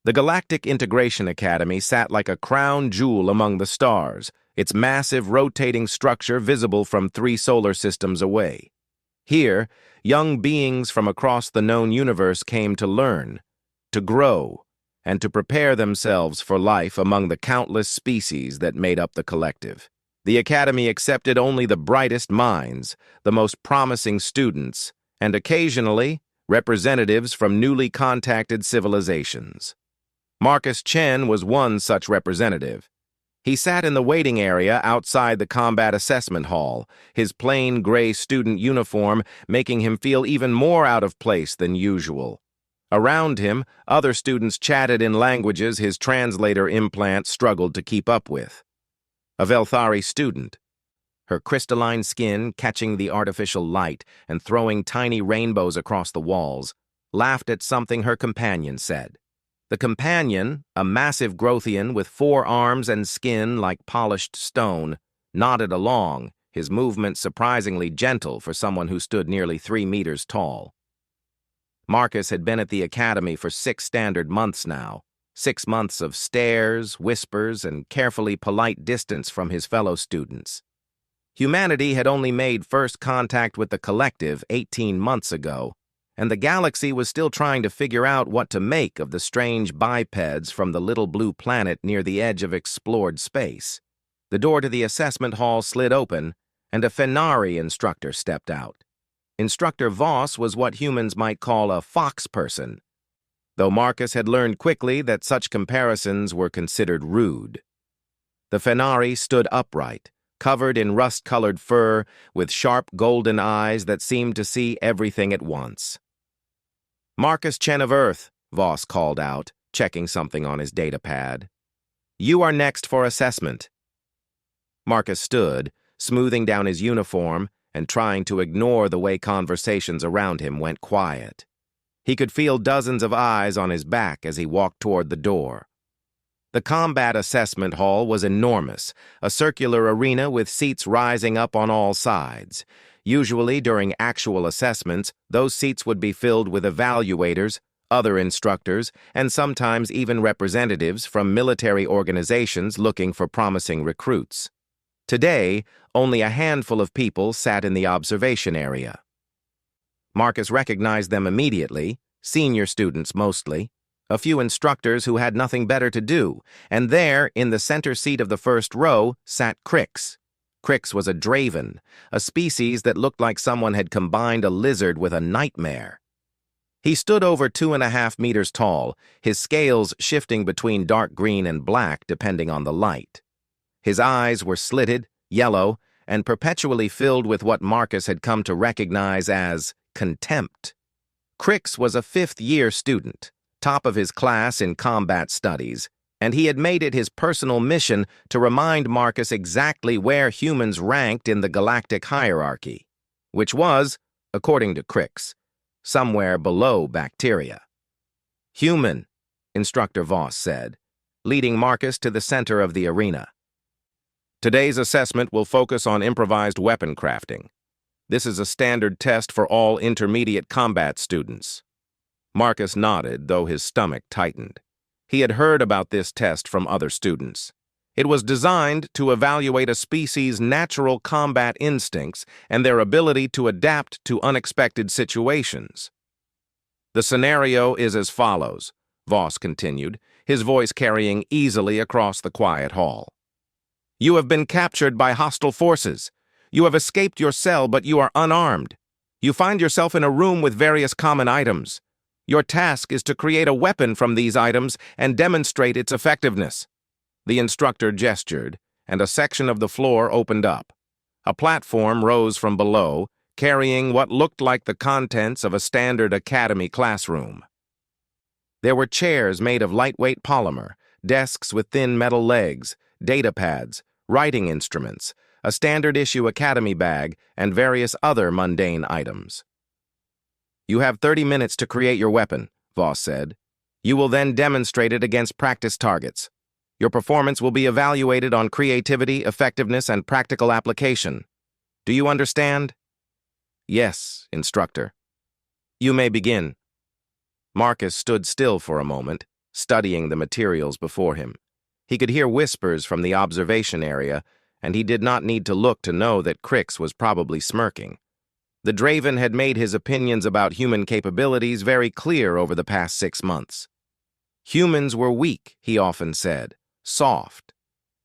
The Galactic Integration Academy sat like a crown jewel among the stars, its massive rotating structure visible from 3 solar systems away. Here, young beings from across the known universe came to learn, to grow, and to prepare themselves for life among the countless species that made up the collective. The Academy accepted only the brightest minds, the most promising students, and occasionally, representatives from newly contacted civilizations. Marcus Chen was one such representative. He sat in the waiting area outside the combat assessment hall, his plain gray student uniform making him feel even more out of place than usual. Around him, other students chatted in languages his translator implant struggled to keep up with. A Velthari student, her crystalline skin catching the artificial light and throwing tiny rainbows across the walls, laughed at something her companion said. The companion, a massive Grothian with 4 arms and skin like polished stone, nodded along, his movements surprisingly gentle for someone who stood nearly 3 meters tall. Marcus had been at the academy for 6 standard months now, 6 months of stares, whispers, and carefully polite distance from his fellow students. Humanity had only made first contact with the collective 18 months ago, and the galaxy was still trying to figure out what to make of the strange bipeds from the little blue planet near the edge of explored space. The door to the assessment hall slid open, and a Fenari instructor stepped out. Instructor Voss was what humans might call a fox person, though Marcus had learned quickly that such comparisons were considered rude. The Fenari stood upright, covered in rust-colored fur, with sharp golden eyes that seemed to see everything at once. "Marcus Chen of Earth," Voss called out, checking something on his datapad. "You are next for assessment." Marcus stood, smoothing down his uniform and trying to ignore the way conversations around him went quiet. He could feel dozens of eyes on his back as he walked toward the door. The combat assessment hall was enormous, a circular arena with seats rising up on all sides. Usually, during actual assessments, those seats would be filled with evaluators, other instructors, and sometimes even representatives from military organizations looking for promising recruits. Today, only a handful of people sat in the observation area. Marcus recognized them immediately, senior students mostly, a few instructors who had nothing better to do, and there, in the center seat of the first row, sat Crix. Crix was a draven, a species that looked like someone had combined a lizard with a nightmare. He stood over 2.5 meters tall, his scales shifting between dark green and black depending on the light. His eyes were slitted, yellow, and perpetually filled with what Marcus had come to recognize as contempt. Crix was a 5th-year student, top of his class in combat studies, and he had made it his personal mission to remind Marcus exactly where humans ranked in the galactic hierarchy, which was, according to Crix, somewhere below bacteria. "Human," Instructor Voss said, leading Marcus to the center of the arena. "Today's assessment will focus on improvised weapon crafting. This is a standard test for all intermediate combat students." Marcus nodded, though his stomach tightened. He had heard about this test from other students. It was designed to evaluate a species' natural combat instincts and their ability to adapt to unexpected situations. "The scenario is as follows," Voss continued, his voice carrying easily across the quiet hall. "You have been captured by hostile forces. You have escaped your cell, but you are unarmed. You find yourself in a room with various common items. Your task is to create a weapon from these items and demonstrate its effectiveness." The instructor gestured, and a section of the floor opened up. A platform rose from below, carrying what looked like the contents of a standard academy classroom. There were chairs made of lightweight polymer, desks with thin metal legs, data pads, writing instruments, a standard-issue academy bag, and various other mundane items. "You have 30 minutes to create your weapon," Voss said. "You will then demonstrate it against practice targets. Your performance will be evaluated on creativity, effectiveness, and practical application. Do you understand?" "Yes, instructor." "You may begin." Marcus stood still for a moment, studying the materials before him. He could hear whispers from the observation area, and he did not need to look to know that Crix was probably smirking. The Draven had made his opinions about human capabilities very clear over the past 6 months. Humans were weak, he often said, soft.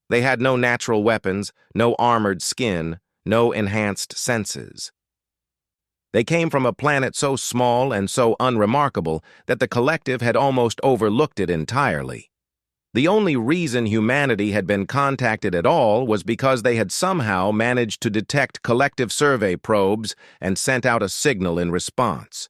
They had no natural weapons, no armored skin, no enhanced senses. They came from a planet so small and so unremarkable that the collective had almost overlooked it entirely. The only reason humanity had been contacted at all was because they had somehow managed to detect collective survey probes and sent out a signal in response.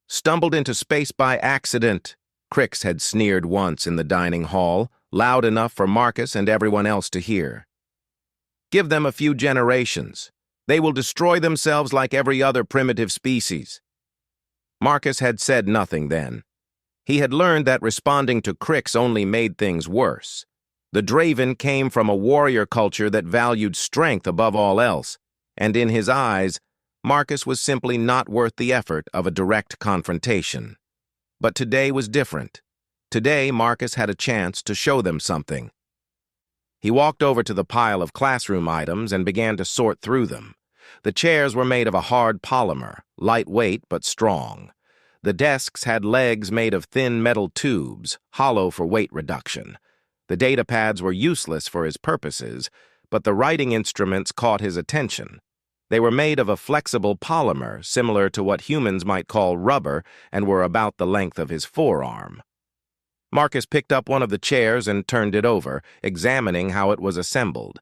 Stumbled into space by accident, Crix had sneered once in the dining hall, loud enough for Marcus and everyone else to hear. Give them a few generations. They will destroy themselves like every other primitive species. Marcus had said nothing then. He had learned that responding to Crix only made things worse. The Draven came from a warrior culture that valued strength above all else, and in his eyes, Marcus was simply not worth the effort of a direct confrontation. But today was different. Today, Marcus had a chance to show them something. He walked over to the pile of classroom items and began to sort through them. The chairs were made of a hard polymer, lightweight but strong. The desks had legs made of thin metal tubes, hollow for weight reduction. The data pads were useless for his purposes, but the writing instruments caught his attention. They were made of a flexible polymer similar to what humans might call rubber and were about the length of his forearm. Marcus picked up one of the chairs and turned it over, examining how it was assembled.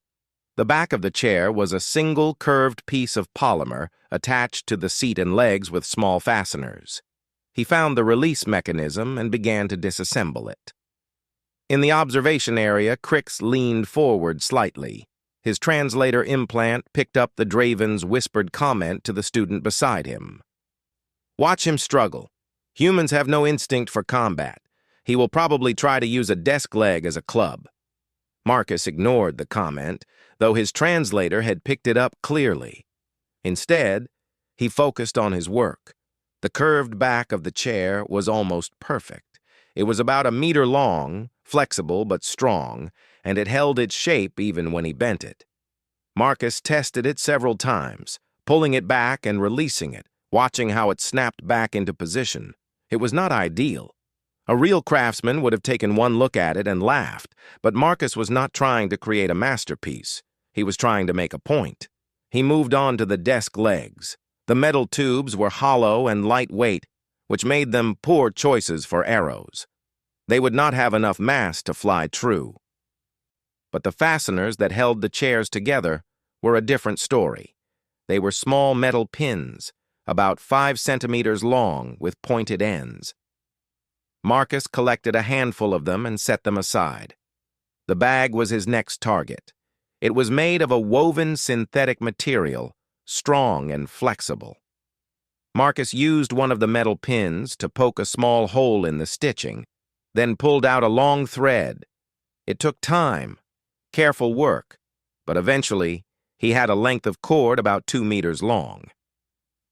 The back of the chair was a single curved piece of polymer attached to the seat and legs with small fasteners. He found the release mechanism and began to disassemble it. In the observation area, Crix leaned forward slightly. His translator implant picked up the Draven's whispered comment to the student beside him. Watch him struggle. Humans have no instinct for combat. He will probably try to use a desk leg as a club. Marcus ignored the comment, though his translator had picked it up clearly. Instead, he focused on his work. The curved back of the chair was almost perfect. It was about 1 meter long, flexible but strong, and it held its shape even when he bent it. Marcus tested it several times, pulling it back and releasing it, watching how it snapped back into position. It was not ideal. A real craftsman would have taken one look at it and laughed, but Marcus was not trying to create a masterpiece. He was trying to make a point. He moved on to the desk legs. The metal tubes were hollow and lightweight, which made them poor choices for arrows. They would not have enough mass to fly true. But the fasteners that held the chairs together were a different story. They were small metal pins, about 5 centimeters long with pointed ends. Marcus collected a handful of them and set them aside. The bag was his next target. It was made of a woven synthetic material, strong and flexible. Marcus used one of the metal pins to poke a small hole in the stitching, then pulled out a long thread. It took time, careful work, but eventually he had a length of cord about 2 meters long.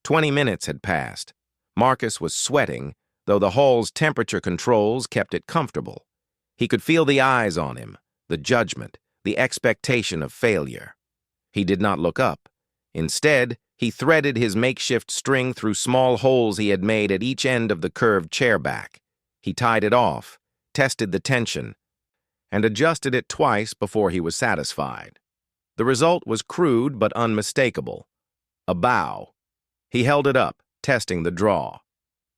20 minutes had passed. Marcus was sweating, though the hall's temperature controls kept it comfortable. He could feel the eyes on him, the judgment, the expectation of failure. He did not look up. Instead, he threaded his makeshift string through small holes he had made at each end of the curved chair back. He tied it off, tested the tension, and adjusted it twice before he was satisfied. The result was crude but unmistakable. A bow. He held it up, testing the draw.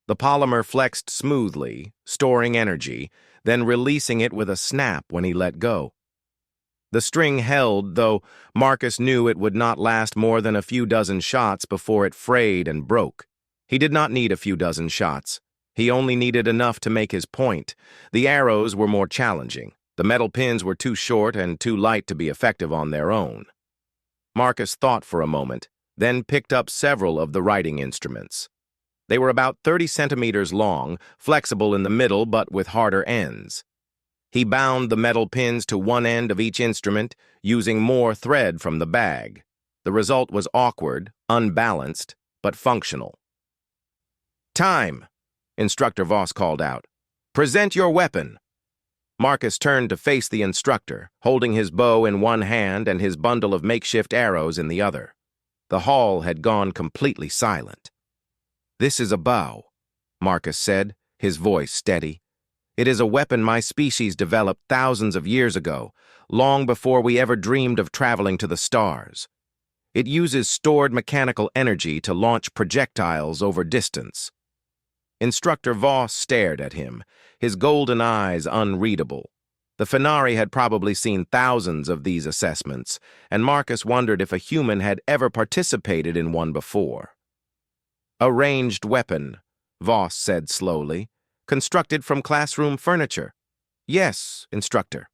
The polymer flexed smoothly, storing energy, then releasing it with a snap when he let go. The string held, though Marcus knew it would not last more than a few dozen shots before it frayed and broke. He did not need a few dozen shots. He only needed enough to make his point. The arrows were more challenging. The metal pins were too short and too light to be effective on their own. Marcus thought for a moment, then picked up several of the writing instruments. They were about 30 centimeters long, flexible in the middle but with harder ends. He bound the metal pins to one end of each instrument, using more thread from the bag. The result was awkward, unbalanced, but functional. "Time!" Instructor Voss called out. Present your weapon. Marcus turned to face the instructor, holding his bow in one hand and his bundle of makeshift arrows in the other. The hall had gone completely silent. "This is a bow," Marcus said, his voice steady. "It is a weapon my species developed thousands of years ago, long before we ever dreamed of traveling to the stars. It uses stored mechanical energy to launch projectiles over distance." Instructor Voss stared at him, his golden eyes unreadable. The Fenari had probably seen thousands of these assessments, and Marcus wondered if a human had ever participated in one before. "A ranged weapon," Voss said slowly, "constructed from classroom furniture." "Yes, instructor."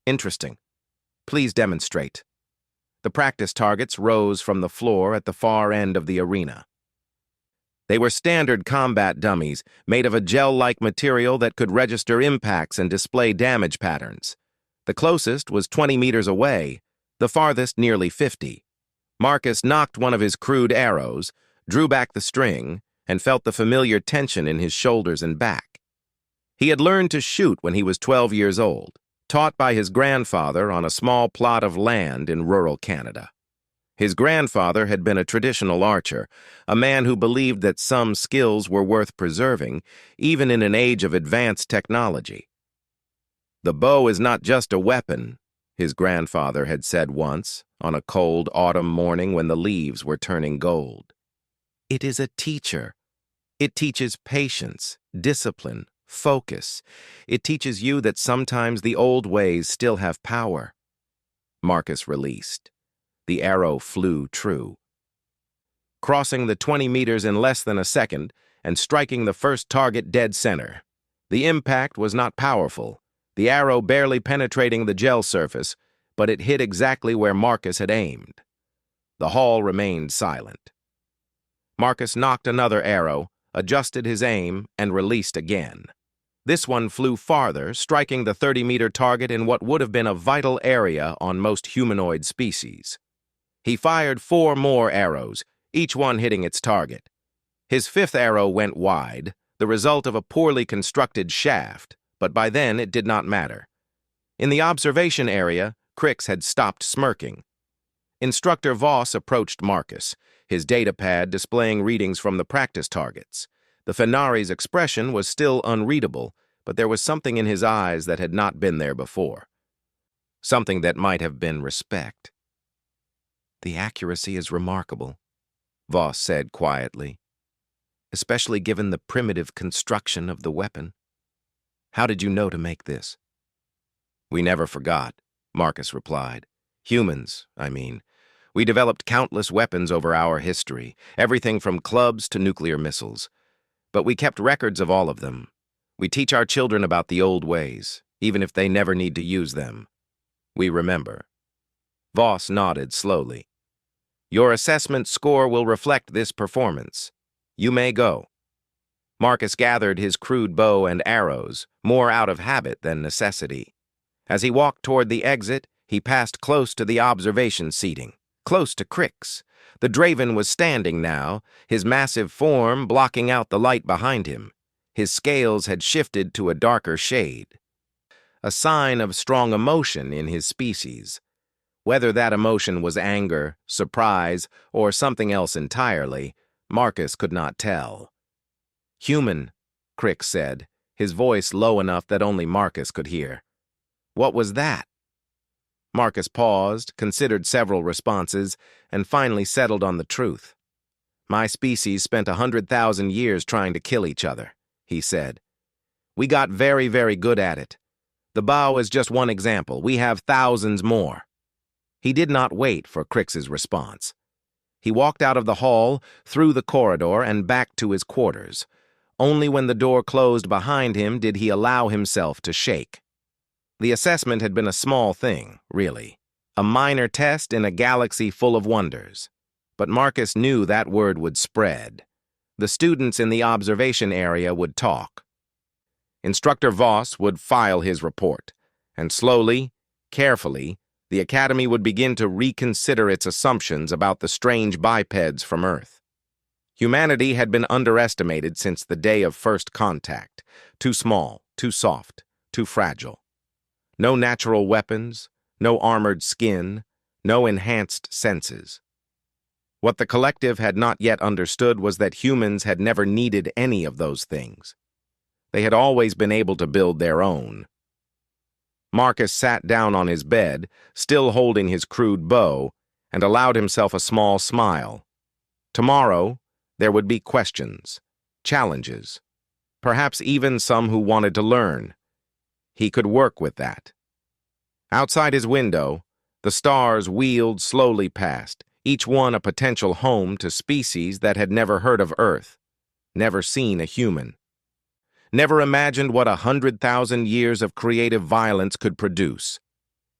"Interesting. Please demonstrate." The practice targets rose from the floor at the far end of the arena. They were standard combat dummies made of a gel-like material that could register impacts and display damage patterns. The closest was 20 meters away, the farthest nearly 50. Marcus knocked one of his crude arrows, drew back the string, and felt the familiar tension in his shoulders and back. He had learned to shoot when he was 12 years old, taught by his grandfather on a small plot of land in rural Canada. His grandfather had been a traditional archer, a man who believed that some skills were worth preserving, even in an age of advanced technology. "The bow is not just a weapon," his grandfather had said once, on a cold autumn morning when the leaves were turning gold. "It is a teacher. It teaches patience, discipline, focus. It teaches you that sometimes the old ways still have power." Marcus released. The arrow flew true. Crossing the 20 meters in less than a second and striking the first target dead center. The impact was not powerful, the arrow barely penetrating the gel surface, but it hit exactly where Marcus had aimed. The hall remained silent. Marcus knocked another arrow, adjusted his aim, and released again. This one flew farther, striking the 30-meter target in what would have been a vital area on most humanoid species. He fired 4 more arrows, each one hitting its target. His 5th arrow went wide, the result of a poorly constructed shaft, but by then it did not matter. In the observation area, Crix had stopped smirking. Instructor Voss approached Marcus, his datapad displaying readings from the practice targets. The Fenari's expression was still unreadable, but there was something in his eyes that had not been there before. Something that might have been respect. "The accuracy is remarkable," Voss said quietly, "especially given the primitive construction of the weapon. How did you know to make this?" "We never forgot," Marcus replied. "Humans, I mean. We developed countless weapons over our history, everything from clubs to nuclear missiles. But we kept records of all of them. We teach our children about the old ways, even if they never need to use them. We remember." Voss nodded slowly. "Your assessment score will reflect this performance. You may go." Marcus gathered his crude bow and arrows, more out of habit than necessity. As he walked toward the exit, he passed close to the observation seating, close to Crix. The Draven was standing now, his massive form blocking out the light behind him. His scales had shifted to a darker shade, a sign of strong emotion in his species. Whether that emotion was anger, surprise, or something else entirely, Marcus could not tell. "Human," Crix said, his voice low enough that only Marcus could hear. "What was that?" Marcus paused, considered several responses, and finally settled on the truth. "My species spent 100,000 years trying to kill each other," he said. "We got very, very good at it. The bow is just one example. We have thousands more." He did not wait for Crix's response. He walked out of the hall, through the corridor, and back to his quarters. Only when the door closed behind him did he allow himself to shake. The assessment had been a small thing, really. A minor test in a galaxy full of wonders. But Marcus knew that word would spread. The students in the observation area would talk. Instructor Voss would file his report, and slowly, carefully, the Academy would begin to reconsider its assumptions about the strange bipeds from Earth. Humanity had been underestimated since the day of first contact. Too small, too soft, too fragile. No natural weapons, no armored skin, no enhanced senses. What the collective had not yet understood was that humans had never needed any of those things. They had always been able to build their own. Marcus sat down on his bed, still holding his crude bow, and allowed himself a small smile. Tomorrow, there would be questions, challenges, perhaps even some who wanted to learn. He could work with that. Outside his window, the stars wheeled slowly past, each one a potential home to species that had never heard of Earth, never seen a human, never imagined what 100,000 years of creative violence could produce.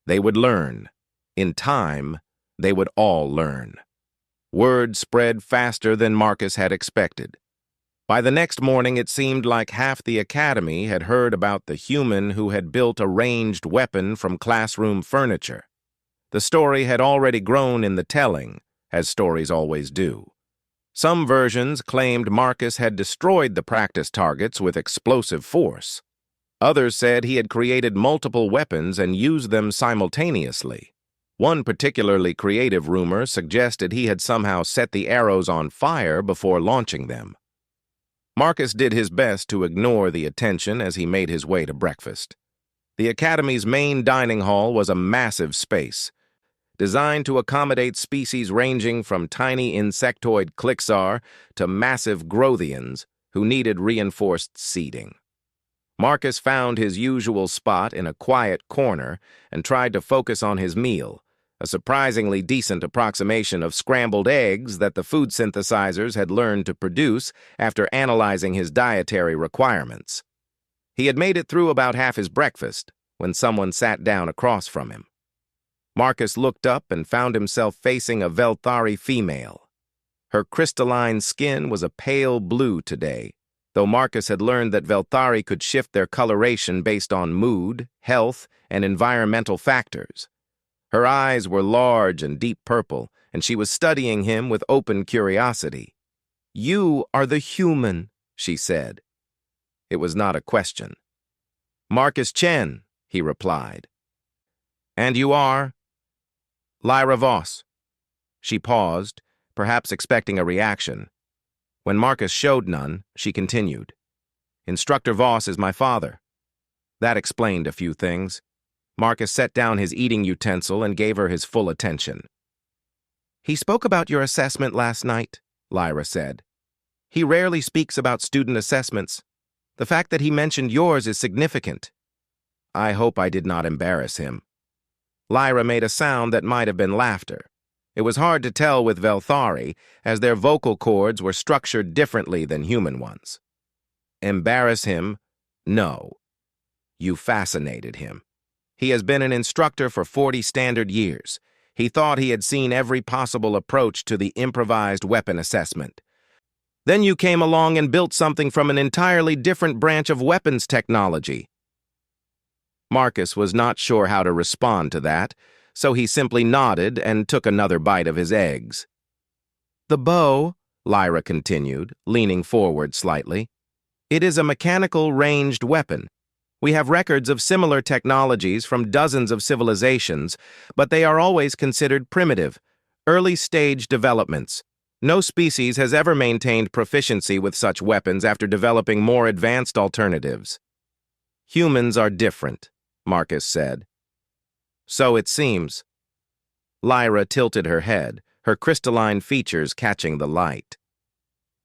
They would learn. In time, they would all learn. Word spread faster than Marcus had expected. By the next morning, it seemed like half the academy had heard about the human who had built a ranged weapon from classroom furniture. The story had already grown in the telling, as stories always do. Some versions claimed Marcus had destroyed the practice targets with explosive force. Others said he had created multiple weapons and used them simultaneously. One particularly creative rumor suggested he had somehow set the arrows on fire before launching them. Marcus did his best to ignore the attention as he made his way to breakfast. The Academy's main dining hall was a massive space, designed to accommodate species ranging from tiny insectoid Clixar to massive Grothians who needed reinforced seating. Marcus found his usual spot in a quiet corner and tried to focus on his meal, a surprisingly decent approximation of scrambled eggs that the food synthesizers had learned to produce after analyzing his dietary requirements. He had made it through about half his breakfast when someone sat down across from him. Marcus looked up and found himself facing a Velthari female. Her crystalline skin was a pale blue today, though Marcus had learned that Velthari could shift their coloration based on mood, health, and environmental factors. Her eyes were large and deep purple, and she was studying him with open curiosity. "You are the human," she said. It was not a question. "Marcus Chen," he replied. "And you are?" "Lyra Voss." She paused, perhaps expecting a reaction. When Marcus showed none, she continued. "Instructor Voss is my father." That explained a few things. Marcus set down his eating utensil and gave her his full attention. "He spoke about your assessment last night," Lyra said. "He rarely speaks about student assessments. The fact that he mentioned yours is significant." I hope I did not embarrass him. Lyra made a sound that might have been laughter. It was hard to tell with Velthari, as their vocal cords were structured differently than human ones. Embarrass him? No. You fascinated him. He has been an instructor for 40 standard years. He thought he had seen every possible approach to the improvised weapon assessment. Then you came along and built something from an entirely different branch of weapons technology. Marcus was not sure how to respond to that, so he simply nodded and took another bite of his eggs. "The bow," Lyra continued, leaning forward slightly, "it is a mechanical ranged weapon. We have records of similar technologies from dozens of civilizations, but they are always considered primitive, early-stage developments. No species has ever maintained proficiency with such weapons after developing more advanced alternatives." "Humans are different," Marcus said. "So it seems." Lyra tilted her head, her crystalline features catching the light.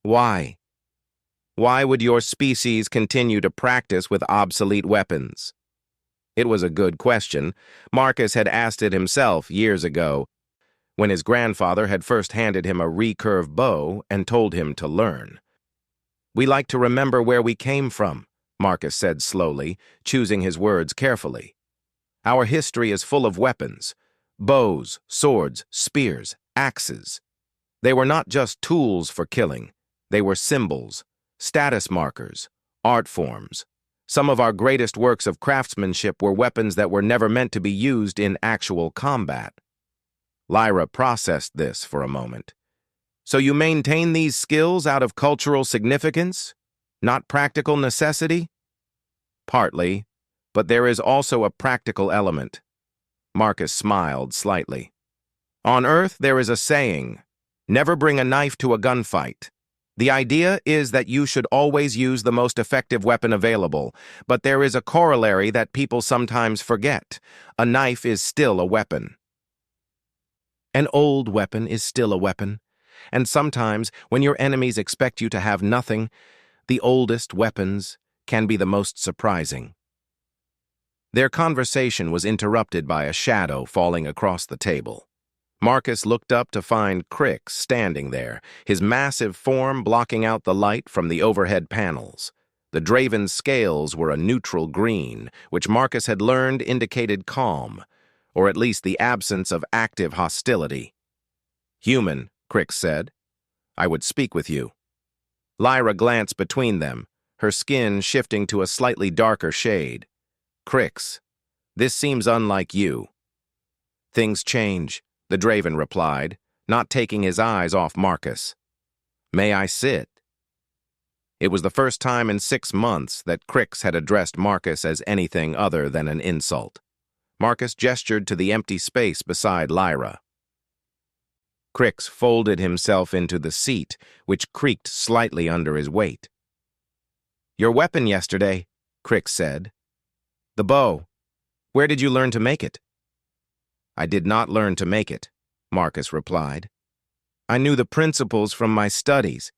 "Why? Why would your species continue to practice with obsolete weapons?" It was a good question. Marcus had asked it himself years ago, when his grandfather had first handed him a recurve bow and told him to learn. "We like to remember where we came from," Marcus said slowly, choosing his words carefully. "Our history is full of weapons. Bows, swords, spears, axes. They were not just tools for killing. They were symbols, status markers, art forms. Some of our greatest works of craftsmanship were weapons that were never meant to be used in actual combat." Lyra processed this for a moment. So you maintain these skills out of cultural significance, not practical necessity? Partly, but there is also a practical element. Marcus smiled slightly. On Earth, there is a saying, never bring a knife to a gunfight. The idea is that you should always use the most effective weapon available, but there is a corollary that people sometimes forget. A knife is still a weapon. An old weapon is still a weapon, and sometimes, when your enemies expect you to have nothing, the oldest weapons can be the most surprising. Their conversation was interrupted by a shadow falling across the table. Marcus looked up to find Crix standing there, his massive form blocking out the light from the overhead panels. The Draven's scales were a neutral green, which Marcus had learned indicated calm, or at least the absence of active hostility. "Human," Crix said. "I would speak with you." Lyra glanced between them, her skin shifting to a slightly darker shade. "Crix, this seems unlike you." "Things change," the Draven replied, not taking his eyes off Marcus. "May I sit?" It was the first time in 6 months that Crix had addressed Marcus as anything other than an insult. Marcus gestured to the empty space beside Lyra. Crix folded himself into the seat, which creaked slightly under his weight. "Your weapon yesterday," Crix said. "The bow. Where did you learn to make it?" "I did not learn to make it," Marcus replied. "I knew the principles from my studies,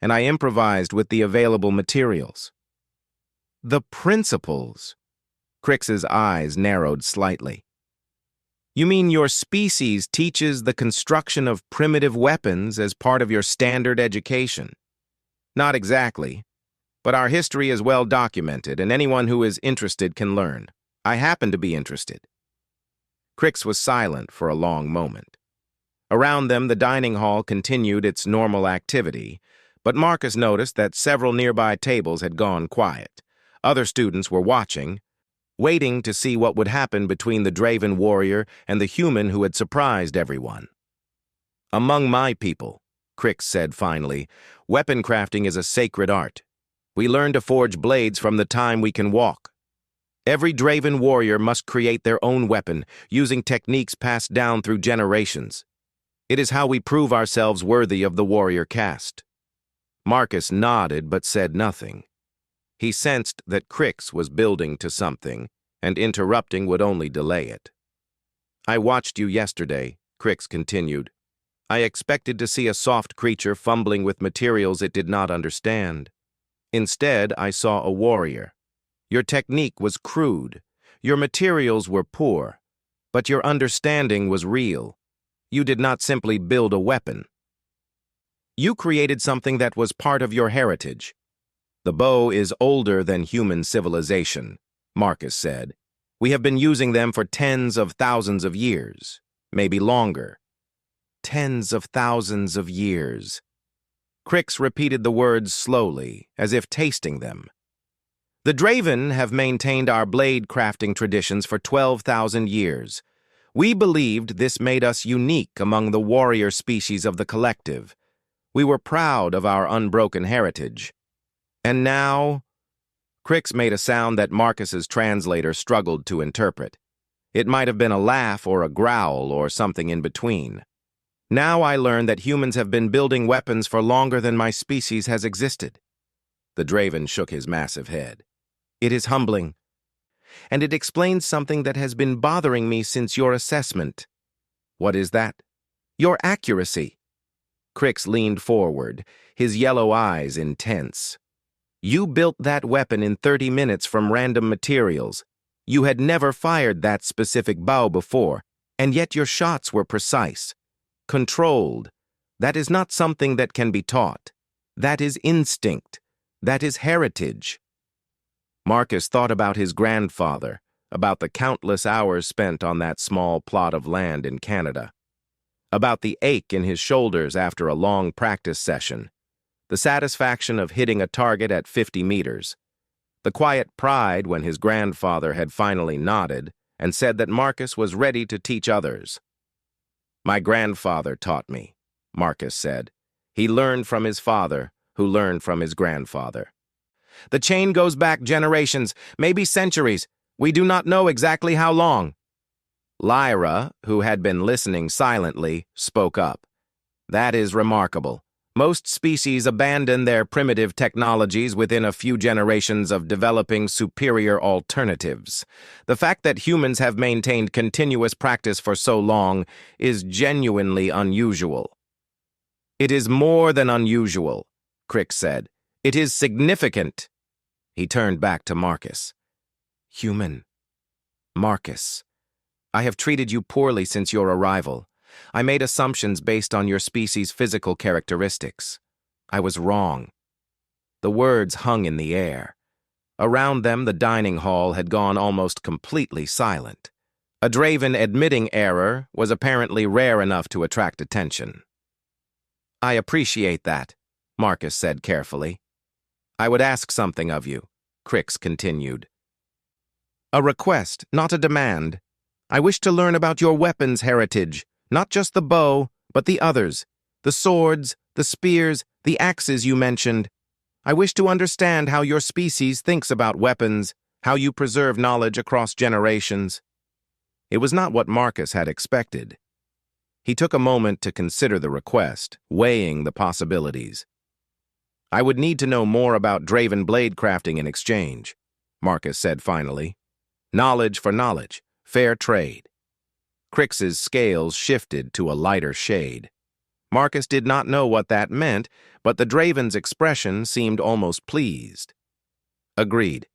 and I improvised with the available materials." "The principles?" Crix's eyes narrowed slightly. "You mean your species teaches the construction of primitive weapons as part of your standard education?" "Not exactly, but our history is well documented, and anyone who is interested can learn. I happen to be interested." Crix was silent for a long moment. Around them, the dining hall continued its normal activity, but Marcus noticed that several nearby tables had gone quiet. Other students were watching, waiting to see what would happen between the Draven warrior and the human who had surprised everyone. "Among my people," Crix said finally, "weapon crafting is a sacred art. We learn to forge blades from the time we can walk. Every Draven warrior must create their own weapon, using techniques passed down through generations. It is how we prove ourselves worthy of the warrior caste." Marcus nodded but said nothing. He sensed that Crix was building to something, and interrupting would only delay it. "I watched you yesterday," Crix continued. "I expected to see a soft creature fumbling with materials it did not understand. Instead, I saw a warrior. Your technique was crude, your materials were poor, but your understanding was real. You did not simply build a weapon. You created something that was part of your heritage. The bow is older than human civilization," Marcus said. "We have been using them for tens of thousands of years, maybe longer." "Tens of thousands of years." Crix repeated the words slowly, as if tasting them. "The Draven have maintained our blade crafting traditions for 12,000 years. We believed this made us unique among the warrior species of the collective. We were proud of our unbroken heritage. And now..." Crix made a sound that Marcus's translator struggled to interpret. It might have been a laugh or a growl or something in between. "Now I learn that humans have been building weapons for longer than my species has existed." The Draven shook his massive head. "It is humbling. And it explains something that has been bothering me since your assessment." "What is that?" "Your accuracy." Crix leaned forward, his yellow eyes intense. "You built that weapon in 30 minutes from random materials. You had never fired that specific bow before, and yet your shots were precise, controlled. That is not something that can be taught. That is instinct. That is heritage." Marcus thought about his grandfather, about the countless hours spent on that small plot of land in Canada, about the ache in his shoulders after a long practice session, the satisfaction of hitting a target at 50 meters, the quiet pride when his grandfather had finally nodded and said that Marcus was ready to teach others. "My grandfather taught me," Marcus said. He learned from his father, who learned from his grandfather. The chain goes back generations, maybe centuries. We do not know exactly how long. Lyra, who had been listening silently, spoke up. That is remarkable. Most species abandon their primitive technologies within a few generations of developing superior alternatives. The fact that humans have maintained continuous practice for so long is genuinely unusual. It is more than unusual, Crick said. It is significant. He turned back to Marcus. Human. Marcus, I have treated you poorly since your arrival. I made assumptions based on your species' physical characteristics. I was wrong. The words hung in the air. Around them, the dining hall had gone almost completely silent. A Draven admitting error was apparently rare enough to attract attention. I appreciate that, Marcus said carefully. I would ask something of you, Crix continued. A request, not a demand. I wish to learn about your weapons heritage. Not just the bow, but the others. The swords, the spears, the axes you mentioned. I wish to understand how your species thinks about weapons, how you preserve knowledge across generations. It was not what Marcus had expected. He took a moment to consider the request, weighing the possibilities. I would need to know more about Draven blade crafting in exchange, Marcus said finally. Knowledge for knowledge, fair trade. Crix's scales shifted to a lighter shade. Marcus did not know what that meant, but the Draven's expression seemed almost pleased. Agreed.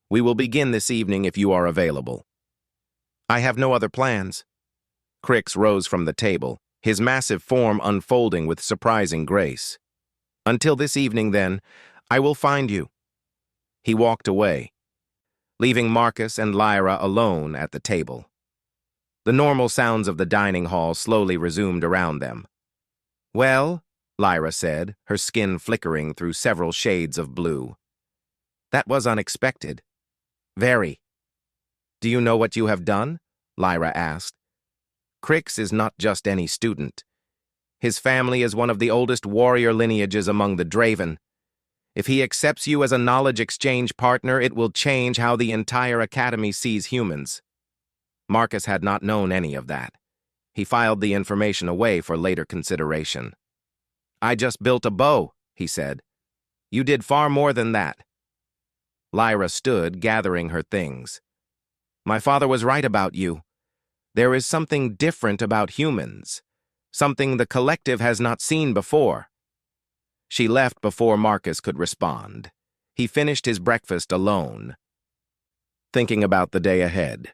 We will begin this evening if you are available. I have no other plans. Crix rose from the table, his massive form unfolding with surprising grace. Until this evening, then, I will find you. He walked away, leaving Marcus and Lyra alone at the table. The normal sounds of the dining hall slowly resumed around them. Well, Lyra said, her skin flickering through several shades of blue. That was unexpected. Very. Do you know what you have done? Lyra asked. Crix is not just any student. His family is one of the oldest warrior lineages among the Draven. If he accepts you as a knowledge exchange partner, it will change how the entire academy sees humans. Marcus had not known any of that. He filed the information away for later consideration. I just built a bow, he said. You did far more than that. Lyra stood, gathering her things. My father was right about you. There is something different about humans, something the collective has not seen before. She left before Marcus could respond. He finished his breakfast alone, thinking about the day ahead.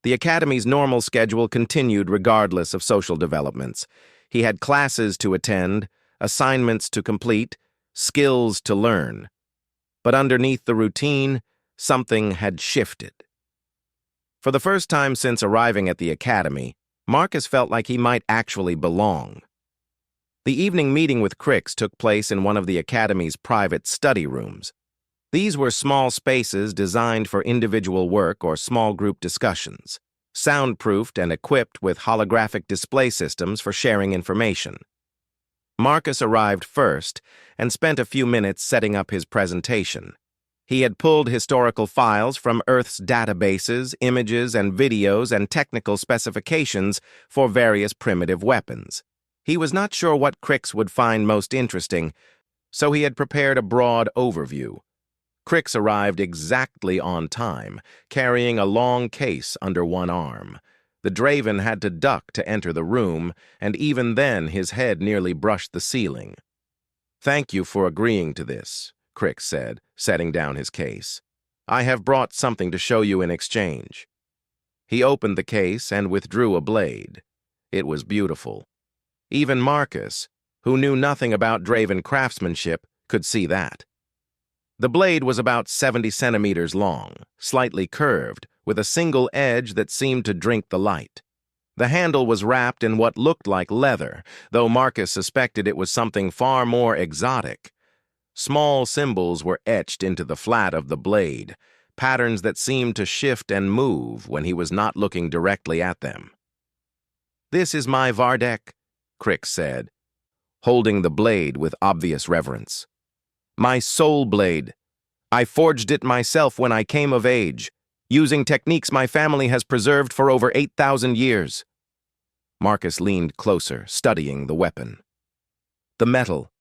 The Academy's normal schedule continued regardless of social developments. He had classes to attend, assignments to complete, skills to learn. But underneath the routine, something had shifted. For the first time since arriving at the Academy, Marcus felt like he might actually belong. The evening meeting with Crix took place in one of the Academy's private study rooms. These were small spaces designed for individual work or small group discussions, soundproofed and equipped with holographic display systems for sharing information. Marcus arrived first and spent a few minutes setting up his presentation. He had pulled historical files from Earth's databases, images and videos and technical specifications for various primitive weapons. He was not sure what Crix would find most interesting, so he had prepared a broad overview. Crix arrived exactly on time, carrying a long case under one arm. The Draven had to duck to enter the room, and even then his head nearly brushed the ceiling. Thank you for agreeing to this, Crix said, setting down his case. I have brought something to show you in exchange. He opened the case and withdrew a blade. It was beautiful. Even Marcus, who knew nothing about Draven craftsmanship, could see that. The blade was about 70 centimeters long, slightly curved, with a single edge that seemed to drink the light. The handle was wrapped in what looked like leather, though Marcus suspected it was something far more exotic. Small symbols were etched into the flat of the blade, patterns that seemed to shift and move when he was not looking directly at them. This is my Vardek, Crix said, holding the blade with obvious reverence. "My soul blade. I forged it myself when I came of age, using techniques my family has preserved for over 8,000 years. Marcus leaned closer, studying the weapon. The metal.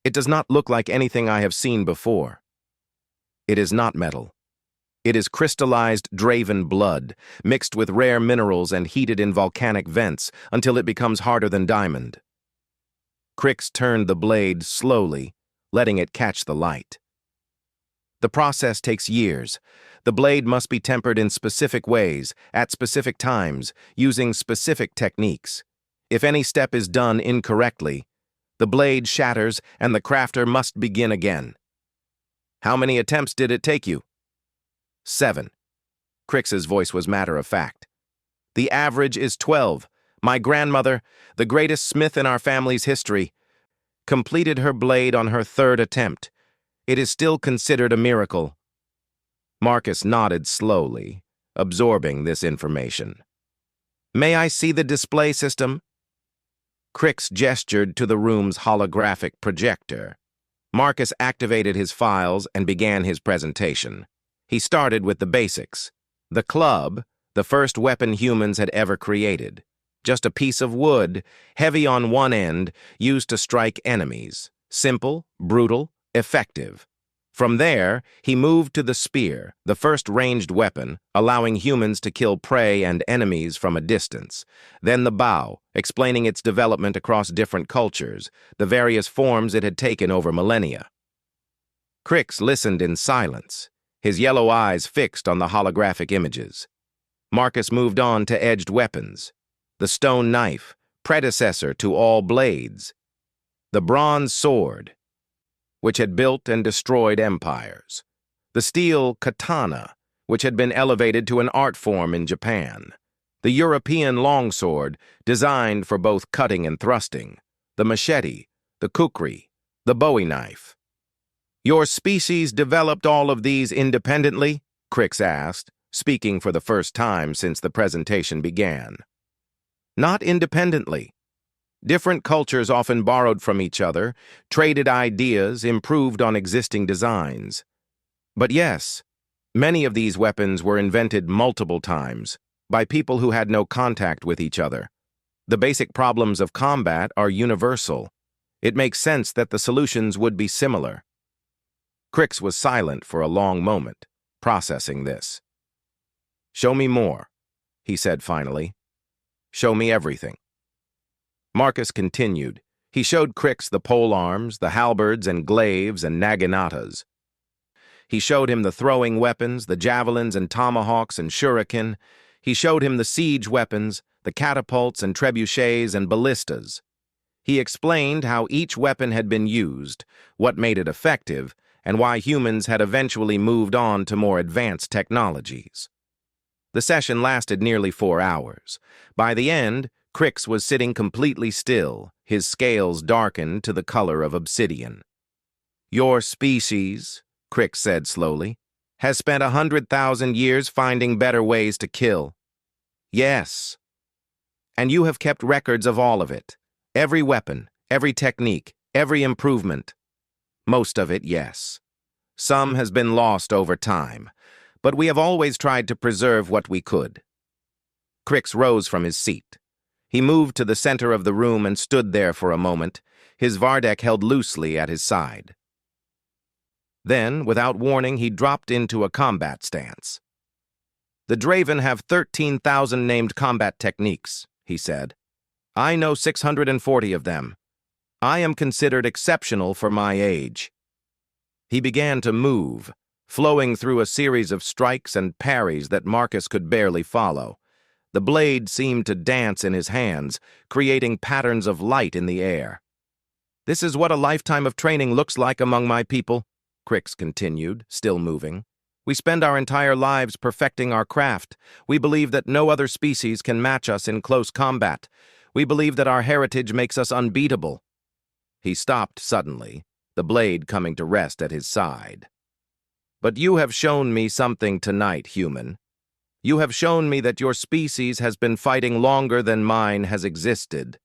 It does not look like anything I have seen before. It is not metal. It is crystallized Draven blood, mixed with rare minerals and heated in volcanic vents until it becomes harder than diamond. Crix turned the blade slowly, letting it catch the light. The process takes years. The blade must be tempered in specific ways, at specific times, using specific techniques. If any step is done incorrectly, the blade shatters and the crafter must begin again. How many attempts did it take you? 7. Crix's voice was matter-of-fact. The average is 12. My grandmother, the greatest smith in our family's history, completed her blade on her 3rd attempt. It is still considered a miracle. Marcus nodded slowly, absorbing this information. May I see the display system? Crix gestured to the room's holographic projector. Marcus activated his files and began his presentation. He started with the basics. The club, the first weapon humans had ever created. Just a piece of wood, heavy on one end, used to strike enemies. Simple, brutal, effective. From there, he moved to the spear, the first ranged weapon, allowing humans to kill prey and enemies from a distance. Then the bow, explaining its development across different cultures, the various forms it had taken over millennia. Crix listened in silence, his yellow eyes fixed on the holographic images. Marcus moved on to edged weapons. The stone knife, predecessor to all blades. The bronze sword, which had built and destroyed empires. The steel katana, which had been elevated to an art form in Japan. The European longsword, designed for both cutting and thrusting. The machete, the kukri, the bowie knife. Your species developed all of these independently? Crix asked, speaking for the first time since the presentation began. Not independently. Different cultures often borrowed from each other, traded ideas, improved on existing designs. But yes, many of these weapons were invented multiple times by people who had no contact with each other. The basic problems of combat are universal. It makes sense that the solutions would be similar. Crix was silent for a long moment, processing this. Show me more, he said finally. Show me everything. Marcus continued. He showed Crix the polearms, the halberds and glaives and naginatas. He showed him the throwing weapons, the javelins and tomahawks and shuriken. He showed him the siege weapons, the catapults and trebuchets and ballistas. He explained how each weapon had been used, what made it effective, and why humans had eventually moved on to more advanced technologies. The session lasted nearly 4 hours. By the end, Crix was sitting completely still, his scales darkened to the color of obsidian. Your species, Crix said slowly, has spent 100,000 years finding better ways to kill. Yes. And you have kept records of all of it. Every weapon, every technique, every improvement. Most of it, yes. Some has been lost over time, but we have always tried to preserve what we could. Crix rose from his seat. He moved to the center of the room and stood there for a moment, his Vardek held loosely at his side. Then, without warning, he dropped into a combat stance. The Draven have 13,000 named combat techniques, he said. I know 640 of them. I am considered exceptional for my age. He began to move, flowing through a series of strikes and parries that Marcus could barely follow. The blade seemed to dance in his hands, creating patterns of light in the air. This is what a lifetime of training looks like among my people, Crix continued, still moving. We spend our entire lives perfecting our craft. We believe that no other species can match us in close combat. We believe that our heritage makes us unbeatable. He stopped suddenly, the blade coming to rest at his side. But you have shown me something tonight, human. You have shown me that your species has been fighting longer than mine has existed.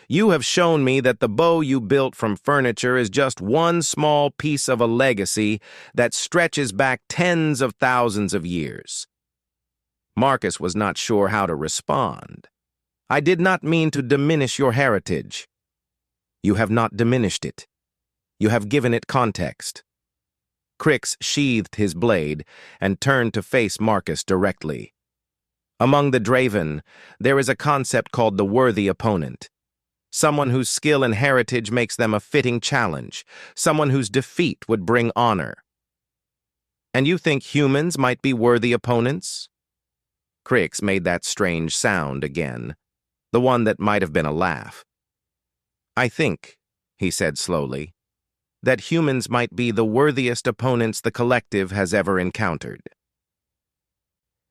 You have shown me that the bow you built from furniture is just one small piece of a legacy that stretches back tens of thousands of years. Marcus was not sure how to respond. I did not mean to diminish your heritage. You have not diminished it. You have given it context. Crix sheathed his blade and turned to face Marcus directly. Among the Draven, there is a concept called the worthy opponent. Someone whose skill and heritage makes them a fitting challenge. Someone whose defeat would bring honor. And you think humans might be worthy opponents? Crix made that strange sound again, the one that might have been a laugh. I think, he said slowly, that humans might be the worthiest opponents the collective has ever encountered.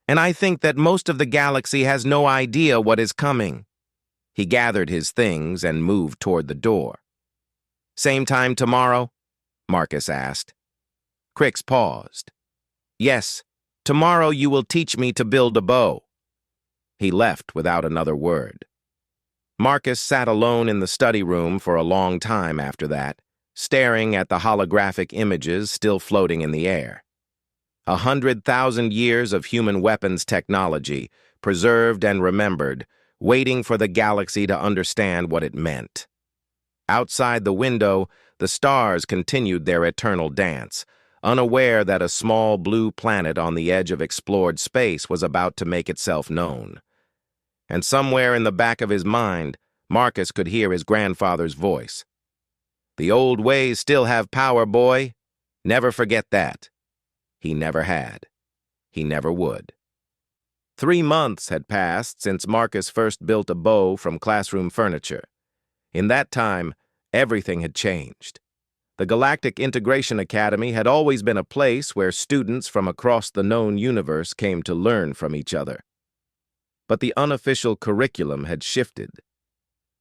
And I think that most of the galaxy has no idea what is coming. He gathered his things and moved toward the door. Same time tomorrow? Marcus asked. Crix paused. Yes, tomorrow you will teach me to build a bow. He left without another word. Marcus sat alone in the study room for a long time after that, staring at the holographic images still floating in the air. 100,000 years of human weapons technology, preserved and remembered, waiting for the galaxy to understand what it meant. Outside the window, the stars continued their eternal dance, unaware that a small blue planet on the edge of explored space was about to make itself known. And somewhere in the back of his mind, Marcus could hear his grandfather's voice. The old ways still have power, boy. Never forget that. He never had. He never would. 3 months had passed since Marcus first built a bow from classroom furniture. In that time, everything had changed. The Galactic Integration Academy had always been a place where students from across the known universe came to learn from each other. But the unofficial curriculum had shifted.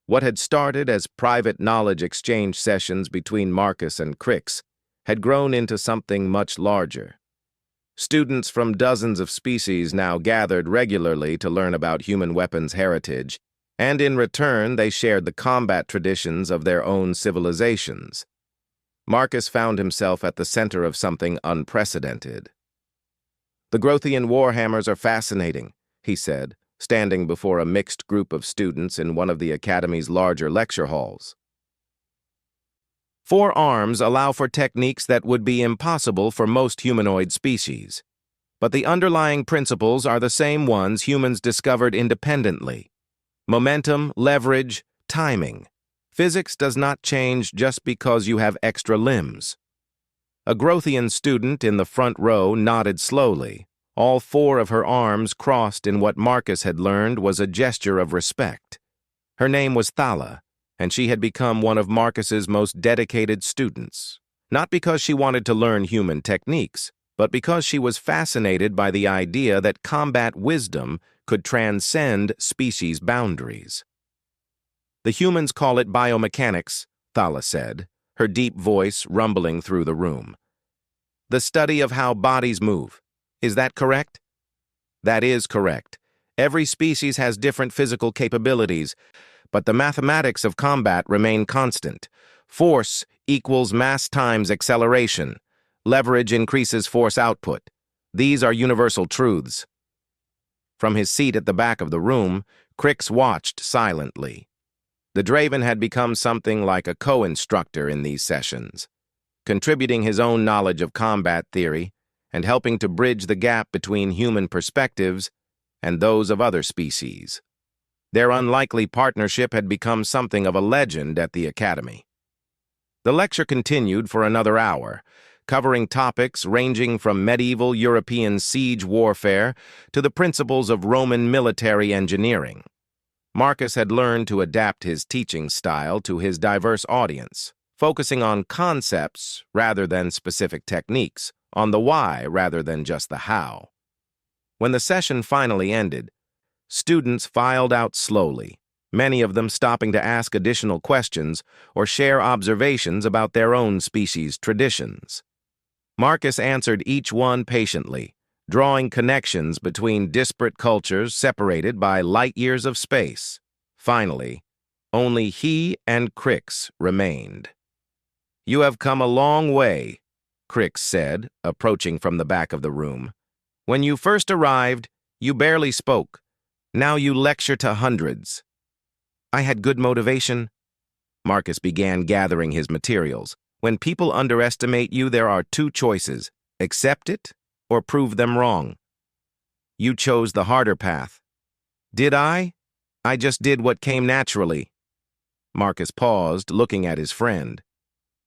What had started as private knowledge exchange sessions between Marcus and Crix had grown into something much larger. Students from dozens of species now gathered regularly to learn about human weapons heritage, and in return they shared the combat traditions of their own civilizations. Marcus found himself at the center of something unprecedented. The Grothian warhammers are fascinating, he said, standing before a mixed group of students in one of the Academy's larger lecture halls. 4 arms allow for techniques that would be impossible for most humanoid species. But the underlying principles are the same ones humans discovered independently. Momentum, leverage, timing. Physics does not change just because you have extra limbs. A Grothian student in the front row nodded slowly. All 4 of her arms crossed in what Marcus had learned was a gesture of respect. Her name was Thala, and she had become one of Marcus's most dedicated students, not because she wanted to learn human techniques, but because she was fascinated by the idea that combat wisdom could transcend species boundaries. The humans call it biomechanics, Thala said, her deep voice rumbling through the room. The study of how bodies move. Is that correct? That is correct. Every species has different physical capabilities, but the mathematics of combat remain constant. Force equals mass times acceleration. Leverage increases force output. These are universal truths. From his seat at the back of the room, Crix watched silently. The Draven had become something like a co-instructor in these sessions, contributing his own knowledge of combat theory and helping to bridge the gap between human perspectives and those of other species. Their unlikely partnership had become something of a legend at the Academy. The lecture continued for another hour, covering topics ranging from medieval European siege warfare to the principles of Roman military engineering. Marcus had learned to adapt his teaching style to his diverse audience, focusing on concepts rather than specific techniques, on the why rather than just the how. When the session finally ended, students filed out slowly, many of them stopping to ask additional questions or share observations about their own species' traditions. Marcus answered each one patiently, drawing connections between disparate cultures separated by light years of space. Finally, Only he and Crix remained. "You have come a long way," Crix said, approaching from the back of the room. "When you first arrived, you barely spoke. Now you lecture to hundreds." "I had good motivation." Marcus began gathering his materials. "When people underestimate you, there are two choices: accept it or prove them wrong. You chose the harder path." "Did I? I just did what came naturally." Marcus paused, looking at his friend.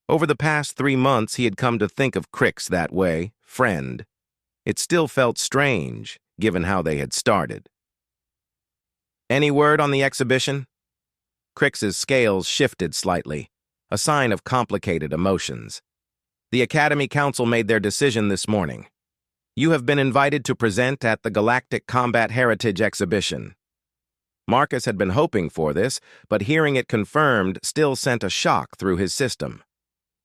Over the past 3 months, he had come to think of Crix that way, friend. It still felt strange, given how they had started. "Any word on the exhibition?" Crix's scales shifted slightly, a sign of complicated emotions. "The Academy Council made their decision this morning. You have been invited to present at the Galactic Combat Heritage Exhibition." Marcus had been hoping for this, but hearing it confirmed still sent a shock through his system.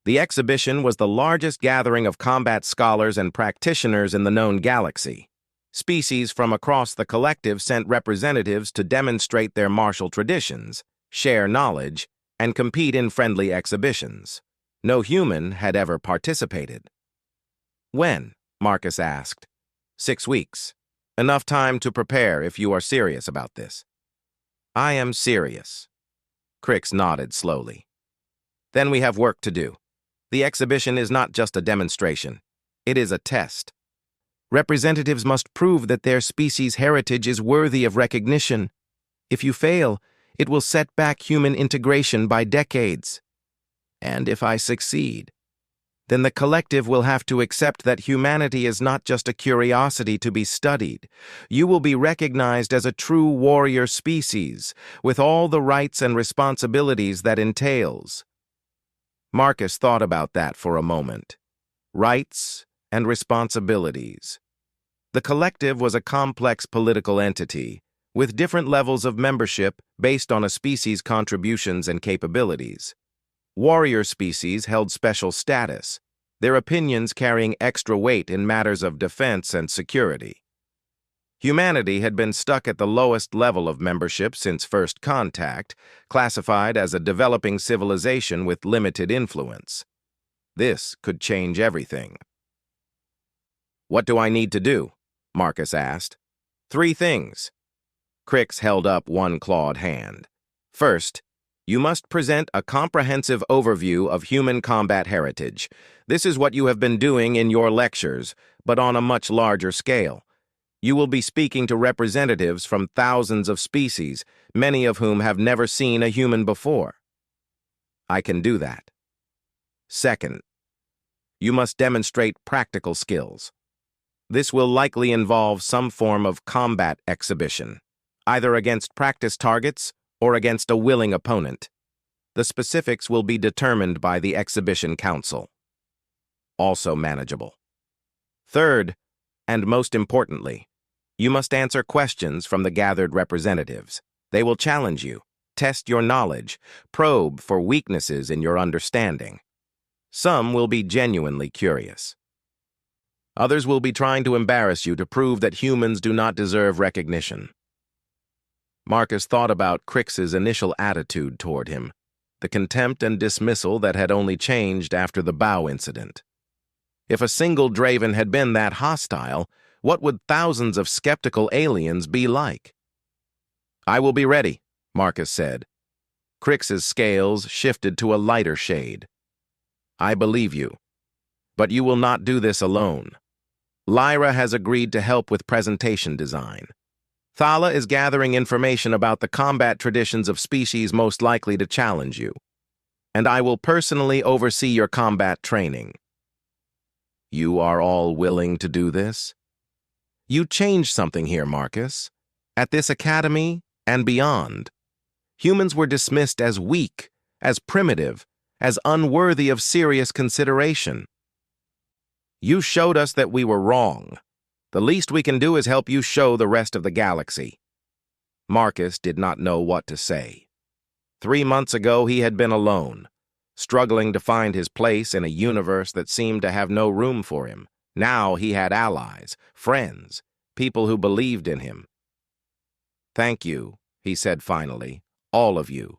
The exhibition was the largest gathering of combat scholars and practitioners in the known galaxy. Species from across the collective sent representatives to demonstrate their martial traditions, share knowledge, and compete in friendly exhibitions. No human had ever participated. "When?" Marcus asked. 6 weeks. Enough time to prepare if you are serious about this." "I am serious." Crix nodded slowly. "Then we have work to do. The exhibition is not just a demonstration. It is a test. Representatives must prove that their species' heritage is worthy of recognition. If you fail, it will set back human integration by decades. And if I succeed, then the collective will have to accept that humanity is not just a curiosity to be studied. You will be recognized as a true warrior species, with all the rights and responsibilities that entails." Marcus thought about that for a moment. Rights and responsibilities. The collective was a complex political entity, with different levels of membership based on a species' contributions and capabilities. Warrior species held special status, their opinions carrying extra weight in matters of defense and security. Humanity had been stuck at the lowest level of membership since first contact, classified as a developing civilization with limited influence. This could change everything. "What do I need to do?" Marcus asked. "3 things." Crix held up one clawed hand. "First, you must present a comprehensive overview of human combat heritage. This is what you have been doing in your lectures, but on a much larger scale. You will be speaking to representatives from thousands of species, many of whom have never seen a human before." "I can do that." "Second, you must demonstrate practical skills. This will likely involve some form of combat exhibition, either against practice targets or against a willing opponent. The specifics will be determined by the Exhibition Council. Also manageable. Third, and most importantly, you must answer questions from the gathered representatives. They will challenge you, test your knowledge, probe for weaknesses in your understanding. Some will be genuinely curious. Others will be trying to embarrass you to prove that humans do not deserve recognition." Marcus thought about Crix's initial attitude toward him, the contempt and dismissal that had only changed after the bow incident. If a single Draven had been that hostile, what would thousands of skeptical aliens be like? "I will be ready," Marcus said. Crix's scales shifted to a lighter shade. "I believe you. But you will not do this alone. Lyra has agreed to help with presentation design. Thala is gathering information about the combat traditions of species most likely to challenge you. And I will personally oversee your combat training." "You are all willing to do this?" "You changed something here, Marcus. At this academy and beyond, humans were dismissed as weak, as primitive, as unworthy of serious consideration. You showed us that we were wrong. The least we can do is help you show the rest of the galaxy." Marcus did not know what to say. 3 months ago, he had been alone, struggling to find his place in a universe that seemed to have no room for him. Now he had allies, friends, people who believed in him. "Thank you," he said finally, "all of you.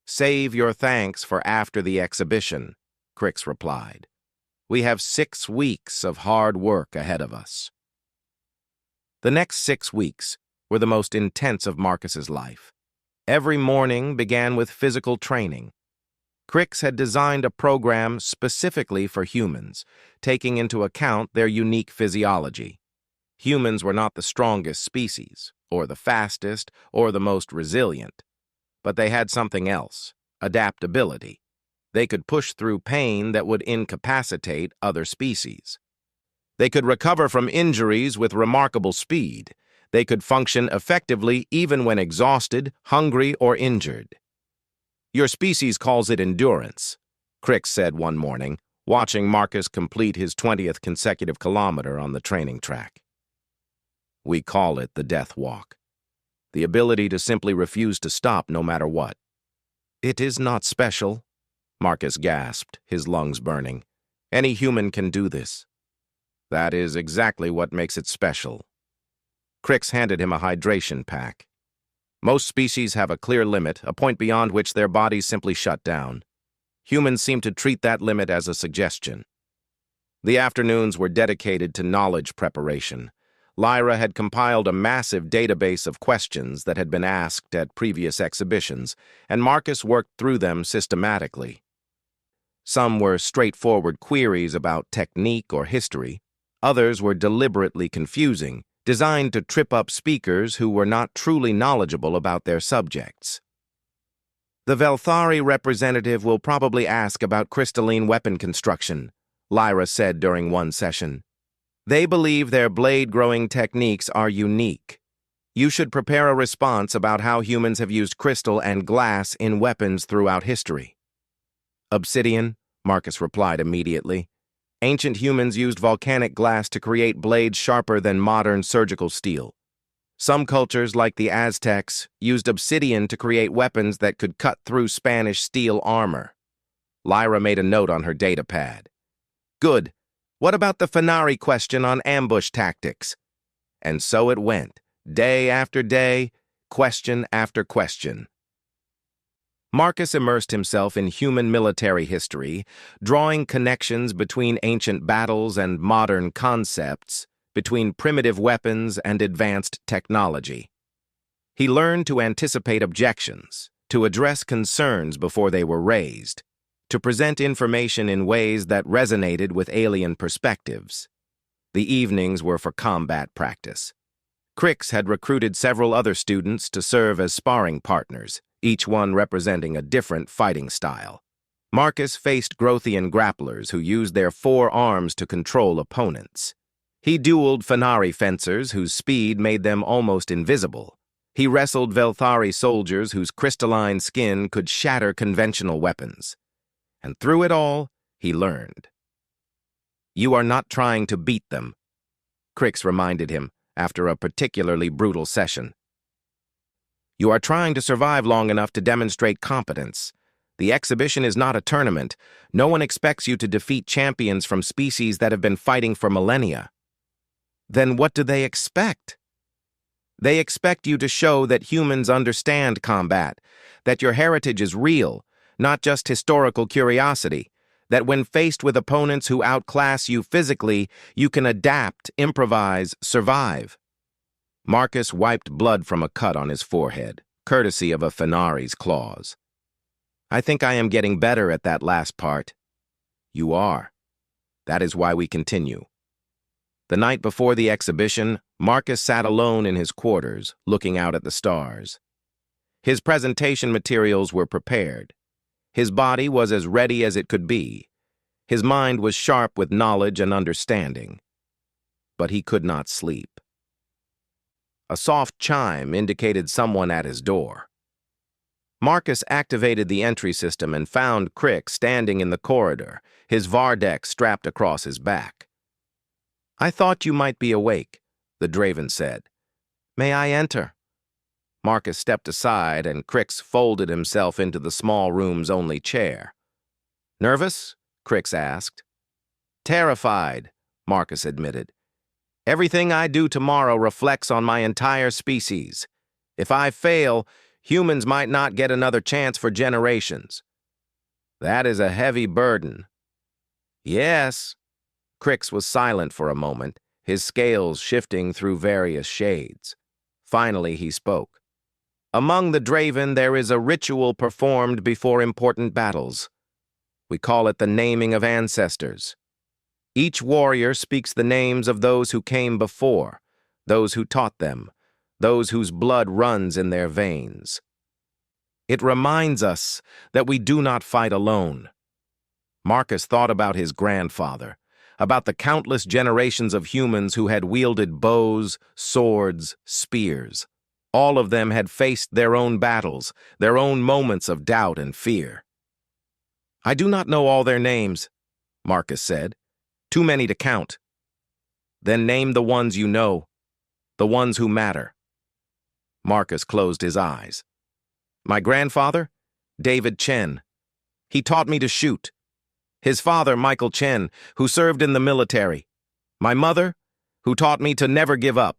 Save your thanks for after the exhibition, Crix replied. We have 6 weeks of hard work ahead of us. The next 6 weeks were the most intense of Marcus's life. Every morning began with physical training. Crix had designed a program specifically for humans, taking into account their unique physiology. Humans were not the strongest species, or the fastest, or the most resilient. But they had something else: adaptability. They could push through pain that would incapacitate other species. They could recover from injuries with remarkable speed. They could function effectively even when exhausted, hungry, or injured. Your species calls it endurance, Crix said one morning, watching Marcus complete his 20th consecutive kilometer on the training track. We call it the death walk. The ability to simply refuse to stop no matter what. It is not special, Marcus gasped, his lungs burning. Any human can do this. That is exactly what makes it special. Crix handed him a hydration pack. Most species have a clear limit, a point beyond which their bodies simply shut down. Humans seem to treat that limit as a suggestion. The afternoons were dedicated to knowledge preparation. Lyra had compiled a massive database of questions that had been asked at previous exhibitions, and Marcus worked through them systematically. Some were straightforward queries about technique or history. Others were deliberately confusing, designed to trip up speakers who were not truly knowledgeable about their subjects. The Velthari representative will probably ask about crystalline weapon construction, Lyra said during one session. They believe their blade-growing techniques are unique. You should prepare a response about how humans have used crystal and glass in weapons throughout history. Obsidian, Marcus replied immediately. Ancient humans used volcanic glass to create blades sharper than modern surgical steel. Some cultures, like the Aztecs, used obsidian to create weapons that could cut through Spanish steel armor. Lyra made a note on her data pad. Good. What about the Furnari question on ambush tactics? And so it went, day after day, question after question. Marcus immersed himself in human military history, drawing connections between ancient battles and modern concepts, between primitive weapons and advanced technology. He learned to anticipate objections, to address concerns before they were raised, to present information in ways that resonated with alien perspectives. The evenings were for combat practice. Crix had recruited several other students to serve as sparring partners, each one representing a different fighting style. Marcus faced Grothian grapplers who used their 4 arms to control opponents. He dueled Furnari fencers whose speed made them almost invisible. He wrestled Velthari soldiers whose crystalline skin could shatter conventional weapons. And through it all, he learned. You are not trying to beat them, Crix reminded him after a particularly brutal session. You are trying to survive long enough to demonstrate competence. The exhibition is not a tournament. No one expects you to defeat champions from species that have been fighting for millennia. Then what do they expect? They expect you to show that humans understand combat, that your heritage is real, not just historical curiosity, that when faced with opponents who outclass you physically, you can adapt, improvise, survive. Marcus wiped blood from a cut on his forehead, courtesy of a Furnari's claws. I think I am getting better at that last part. You are. That is why we continue. The night before the exhibition, Marcus sat alone in his quarters, looking out at the stars. His presentation materials were prepared. His body was as ready as it could be. His mind was sharp with knowledge and understanding. But he could not sleep. A soft chime indicated someone at his door. Marcus activated the entry system and found Crix standing in the corridor, his Vardex strapped across his back. I thought you might be awake, the Draven said. May I enter? Marcus stepped aside and Crix folded himself into the small room's only chair. Nervous? Crix asked. Terrified, Marcus admitted. Everything I do tomorrow reflects on my entire species. If I fail, Humans might not get another chance for generations. That is a heavy burden. Yes. Crix was silent for a moment, his scales shifting through various shades. Finally, he spoke. Among the Draven, there is a ritual performed before important battles. We call it the naming of ancestors. Each warrior speaks the names of those who came before, those who taught them, those whose blood runs in their veins. It reminds us that we do not fight alone. Marcus thought about his grandfather, about the countless generations of humans who had wielded bows, swords, spears. All of them had faced their own battles, their own moments of doubt and fear. I do not know all their names, Marcus said. Too many to count. Then name the ones you know, the ones who matter. Marcus closed his eyes. My grandfather? David Chen. He taught me to shoot. His father, Michael Chen, who served in the military. My mother, who taught me to never give up.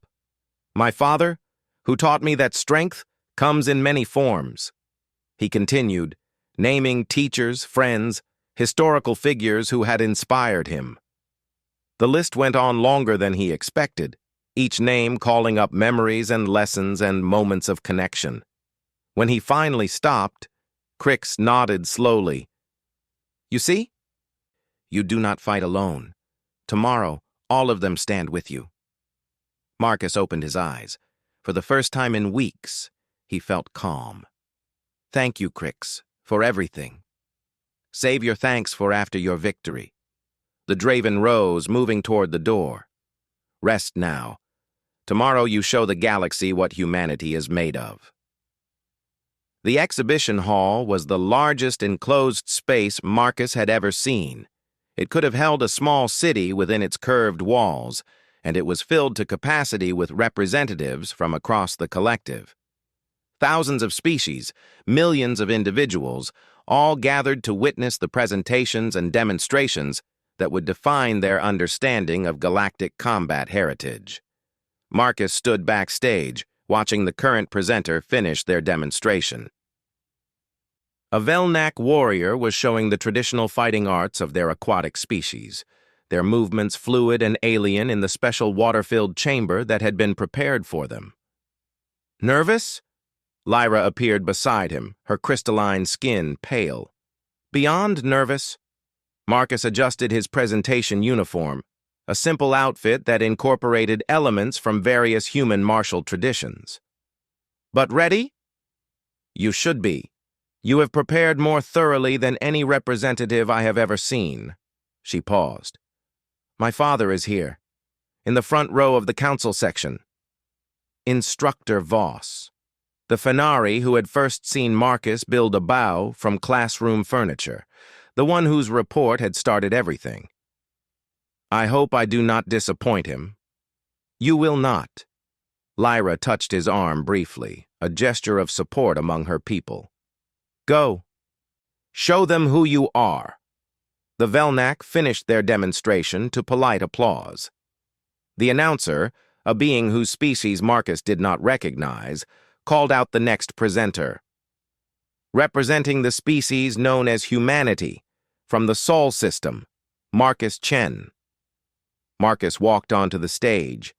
My father, who taught me that strength comes in many forms. He continued, naming teachers, friends, historical figures who had inspired him. The list went on longer than he expected, each name calling up memories and lessons and moments of connection. When he finally stopped, Crix nodded slowly. You see? You do not fight alone. Tomorrow, all of them stand with you. Marcus opened his eyes. For the first time in weeks, he felt calm. Thank you, Crix, for everything. Save your thanks for after your victory. The Draven rose, moving toward the door. Rest now. Tomorrow you show the galaxy what humanity is made of. The exhibition hall was the largest enclosed space Marcus had ever seen. It could have held a small city within its curved walls, and it was filled to capacity with representatives from across the collective. Thousands of species, millions of individuals, all gathered to witness the presentations and demonstrations that would define their understanding of galactic combat heritage. Marcus stood backstage, watching the current presenter finish their demonstration. A Velnak warrior was showing the traditional fighting arts of their aquatic species, their movements fluid and alien in the special water-filled chamber that had been prepared for them. Nervous? Lyra appeared beside him, her crystalline skin pale. Beyond nervous, Marcus adjusted his presentation uniform, a simple outfit that incorporated elements from various human martial traditions. But ready? You should be. You have prepared more thoroughly than any representative I have ever seen. She paused. My father is here, in the front row of the council section. Instructor Voss, the Fenari who had first seen Marcus build a bow from classroom furniture, the one whose report had started everything. I hope I do not disappoint him. You will not. Lyra touched his arm briefly, a gesture of support among her people. Go. Show them who you are. The Velnak finished their demonstration to polite applause. The announcer, a being whose species Marcus did not recognize, called out the next presenter. Representing the species known as humanity, from the Sol system, Marcus Chen. Marcus walked onto the stage.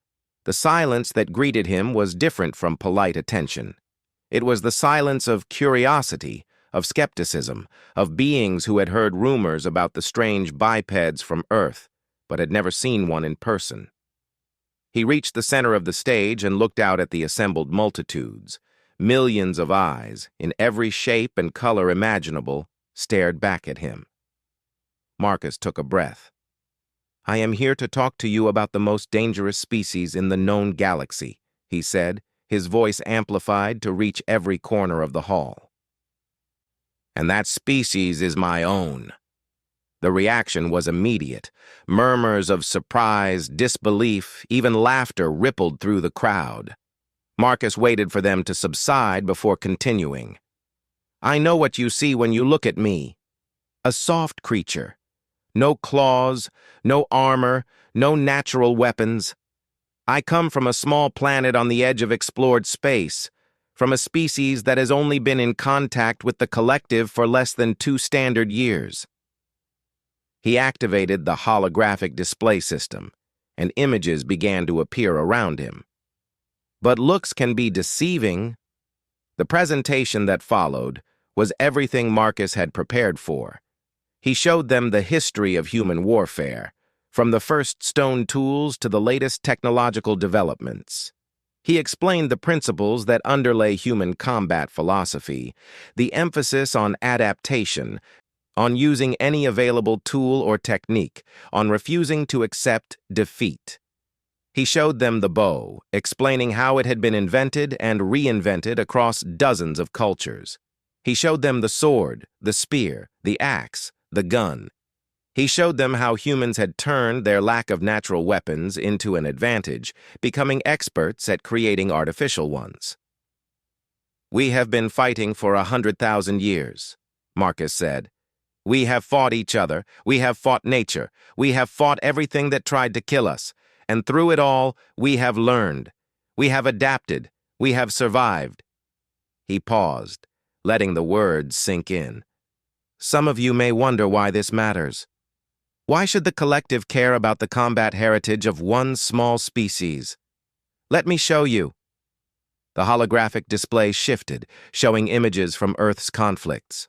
The silence that greeted him was different from polite attention. It was the silence of curiosity, of skepticism, of beings who had heard rumors about the strange bipeds from Earth, but had never seen one in person. He reached the center of the stage and looked out at the assembled multitudes. Millions of eyes, in every shape and color imaginable, stared back at him. Marcus took a breath. I am here to talk to you about the most dangerous species in the known galaxy, he said, his voice amplified to reach every corner of the hall. And that species is my own. The reaction was immediate. Murmurs of surprise, disbelief, even laughter rippled through the crowd. Marcus waited for them to subside before continuing. I know what you see when you look at me. A soft creature. No claws, no armor, no natural weapons. I come from a small planet on the edge of explored space, from a species that has only been in contact with the collective for less than 2 standard years. He activated the holographic display system, and images began to appear around him. But looks can be deceiving. The presentation that followed was everything Marcus had prepared for. He showed them the history of human warfare, from the first stone tools to the latest technological developments. He explained the principles that underlay human combat philosophy, the emphasis on adaptation, on using any available tool or technique, on refusing to accept defeat. He showed them the bow, explaining how it had been invented and reinvented across dozens of cultures. He showed them the sword, the spear, the axe, the gun. He showed them how humans had turned their lack of natural weapons into an advantage, becoming experts at creating artificial ones. "We have been fighting for 100,000 years," Marcus said. "We have fought each other, we have fought nature, we have fought everything that tried to kill us, and through it all, we have learned. We have adapted, we have survived." He paused, letting the words sink in. "Some of you may wonder why this matters. Why should the collective care about the combat heritage of one small species? Let me show you." The holographic display shifted, showing images from Earth's conflicts.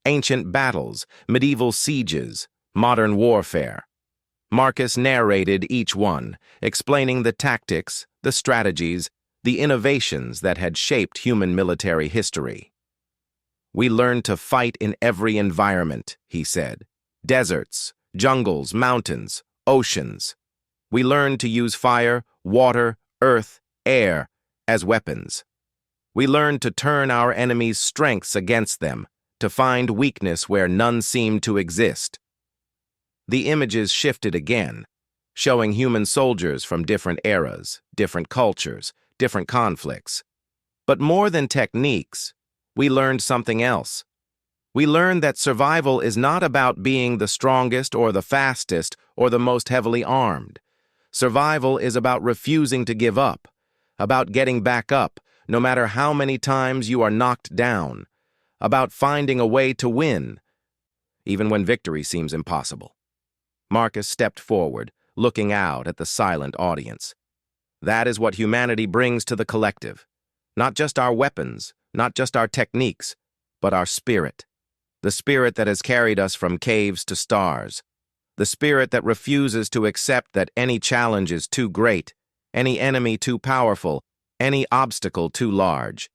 Ancient battles, medieval sieges, modern warfare. Marcus narrated each one, explaining the tactics, the strategies, the innovations that had shaped human military history. "We learned to fight in every environment," he said. "Deserts, jungles, mountains, oceans. We learned to use fire, water, earth, air as weapons. We learned to turn our enemies' strengths against them, to find weakness where none seemed to exist." The images shifted again, showing human soldiers from different eras, different cultures, different conflicts. But more than techniques, we learned something else. We learned that survival is not about being the strongest or the fastest or the most heavily armed. Survival is about refusing to give up, about getting back up, no matter how many times you are knocked down, about finding a way to win, even when victory seems impossible. Marcus stepped forward, looking out at the silent audience. That is what humanity brings to the collective. Not just our weapons, not just our techniques, but our spirit. The spirit that has carried us from caves to stars. The spirit that refuses to accept that any challenge is too great, any enemy too powerful, any obstacle too large.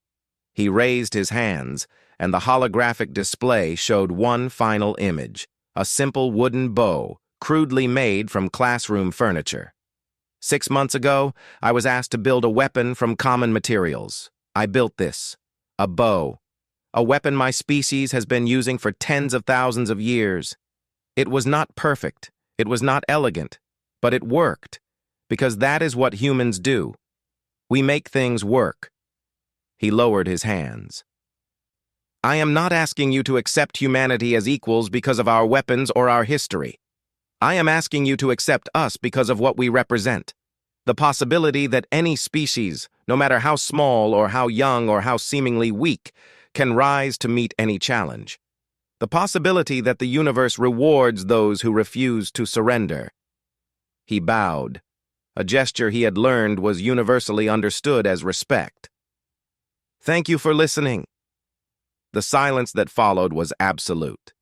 He raised his hands, and the holographic display showed one final image, a simple wooden bow, crudely made from classroom furniture. 6 months ago, I was asked to build a weapon from common materials. I built this, a bow, a weapon my species has been using for tens of thousands of years. It was not perfect, it was not elegant, but it worked, because that is what humans do. We make things work. He lowered his hands. I am not asking you to accept humanity as equals because of our weapons or our history. I am asking you to accept us because of what we represent. The possibility that any species, no matter how small or how young or how seemingly weak, can rise to meet any challenge. The possibility that the universe rewards those who refuse to surrender. He bowed, a gesture he had learned was universally understood as respect. Thank you for listening. The silence that followed was absolute.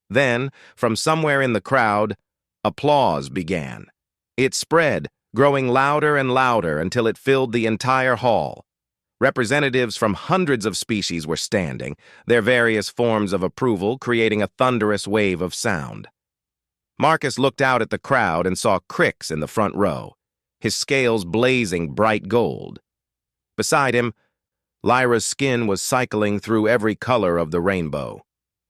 Then, from somewhere in the crowd, applause began. It spread, growing louder and louder until it filled the entire hall. Representatives from hundreds of species were standing, their various forms of approval creating a thunderous wave of sound. Marcus looked out at the crowd and saw Crix in the front row, his scales blazing bright gold. Beside him, Lyra's skin was cycling through every color of the rainbow.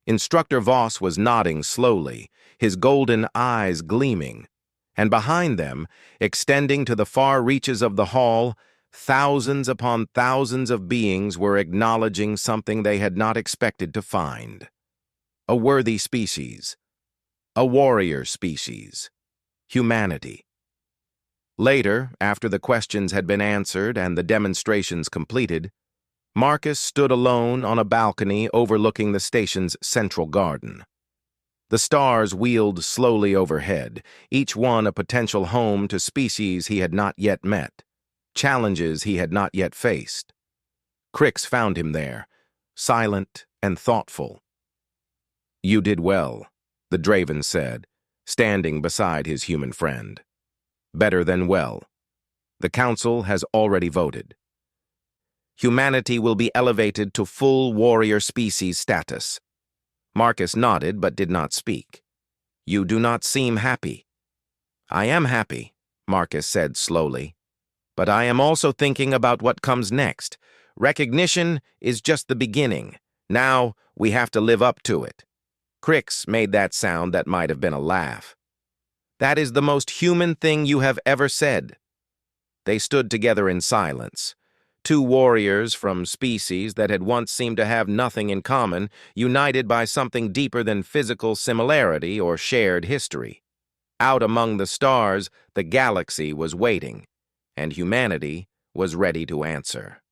Instructor Voss was nodding slowly, his golden eyes gleaming. And behind them, extending to the far reaches of the hall, thousands upon thousands of beings were acknowledging something they had not expected to find. A worthy species. A warrior species. Humanity. Later, after the questions had been answered and the demonstrations completed, Marcus stood alone on a balcony overlooking the station's central garden. The stars wheeled slowly overhead, each one a potential home to species he had not yet met, challenges he had not yet faced. Crix found him there, silent and thoughtful. "You did well," the Draven said, standing beside his human friend. "Better than well. The Council has already voted. Humanity will be elevated to full warrior species status." Marcus nodded but did not speak. "You do not seem happy." "I am happy," Marcus said slowly. "But I am also thinking about what comes next. Recognition is just the beginning. Now we have to live up to it." Crix made that sound that might have been a laugh. "That is the most human thing you have ever said." They stood together in silence. Two warriors from species that had once seemed to have nothing in common, united by something deeper than physical similarity or shared history. Out among the stars, the galaxy was waiting, and humanity was ready to answer.